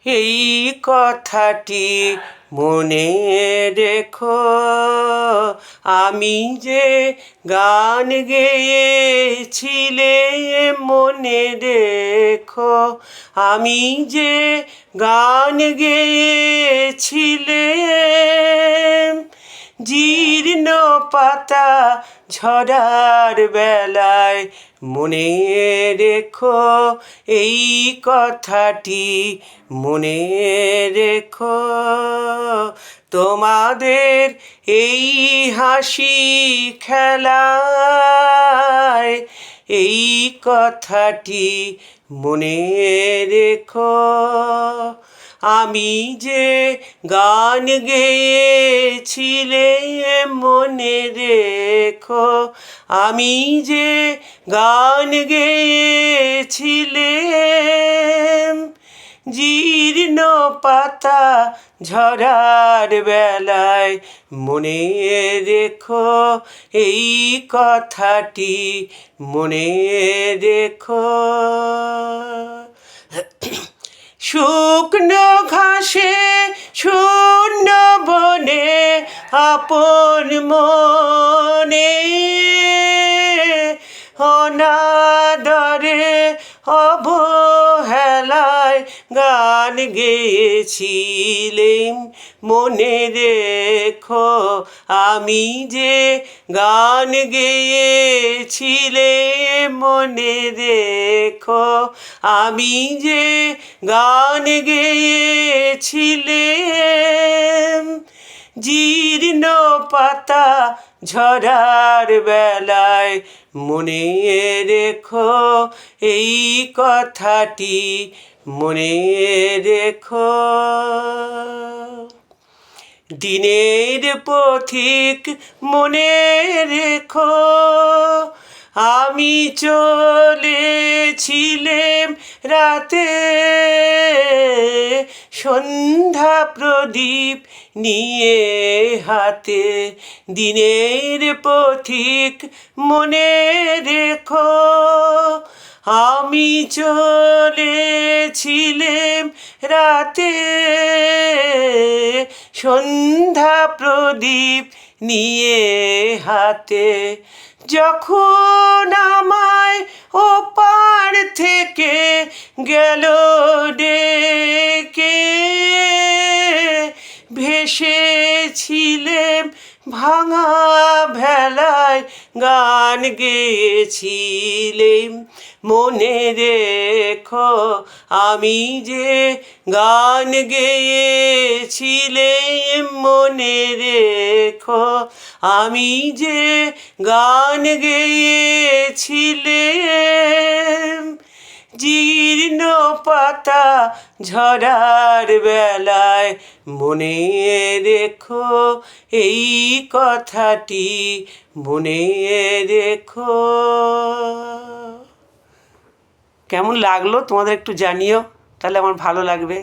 এই কথাটি মনে রেখো, আমি যে গান গেয়েছিলে মনে রেখো, আমি যে গান গেয়েছিলে। জীর্ণ পাতা ঝরার বেলায় মনে রেখো, এই কথাটি মনে রেখো। তোমাদের এই হাসি খেলায় এই কথাটি মনে রেখো, আমি যে গান গেয়েছিলে মনে রেখো, আমি যে গান গেয়েছিলে। জীর্ণ পাতা ঝরার বেলায় মনে রেখো, এই কথাটি মনে রেখো। শুকনো ঘাসে শূন্য বনে আপন মনে অনাদরে অবহেলায় গান গেয়েছিলেম মনে রেখো, আমি যে গান গেয়েছিলেম মনে রেখো, আমি যে গান গেয়েছিলেম। জীর্ণ পাতা ঝরার বেলায় মনে রেখো, এই কথাটি মনে রেখো। দিনের পথিক মনে রেখো, আমি চলেছিলেম রাতে সন্ধ্যা প্রদীপ নিয়ে হাতে। দিনের পথিক মনে রেখো, আমি চলেছিলেম রাতে সন্ধ্যা প্রদীপ নিয়ে হাতে। যখন আমায় ওপার থেকে গেল ডেকে, ভেসেছিলেম ভাঙা ভেলায় গান গেয়েছিলেম মনে রেখো, আমি যে গান গেয়েছিলেম মনে রেখো, আমি যে গান গেয়েছিলেম। জীর্ণ পাতা ঝরার বেলায় মনে রেখো, এই কথাটি মনে রেখো। কেমন লাগলো তোমাদের একটু জানিও, তাহলে আমার ভালো লাগবে।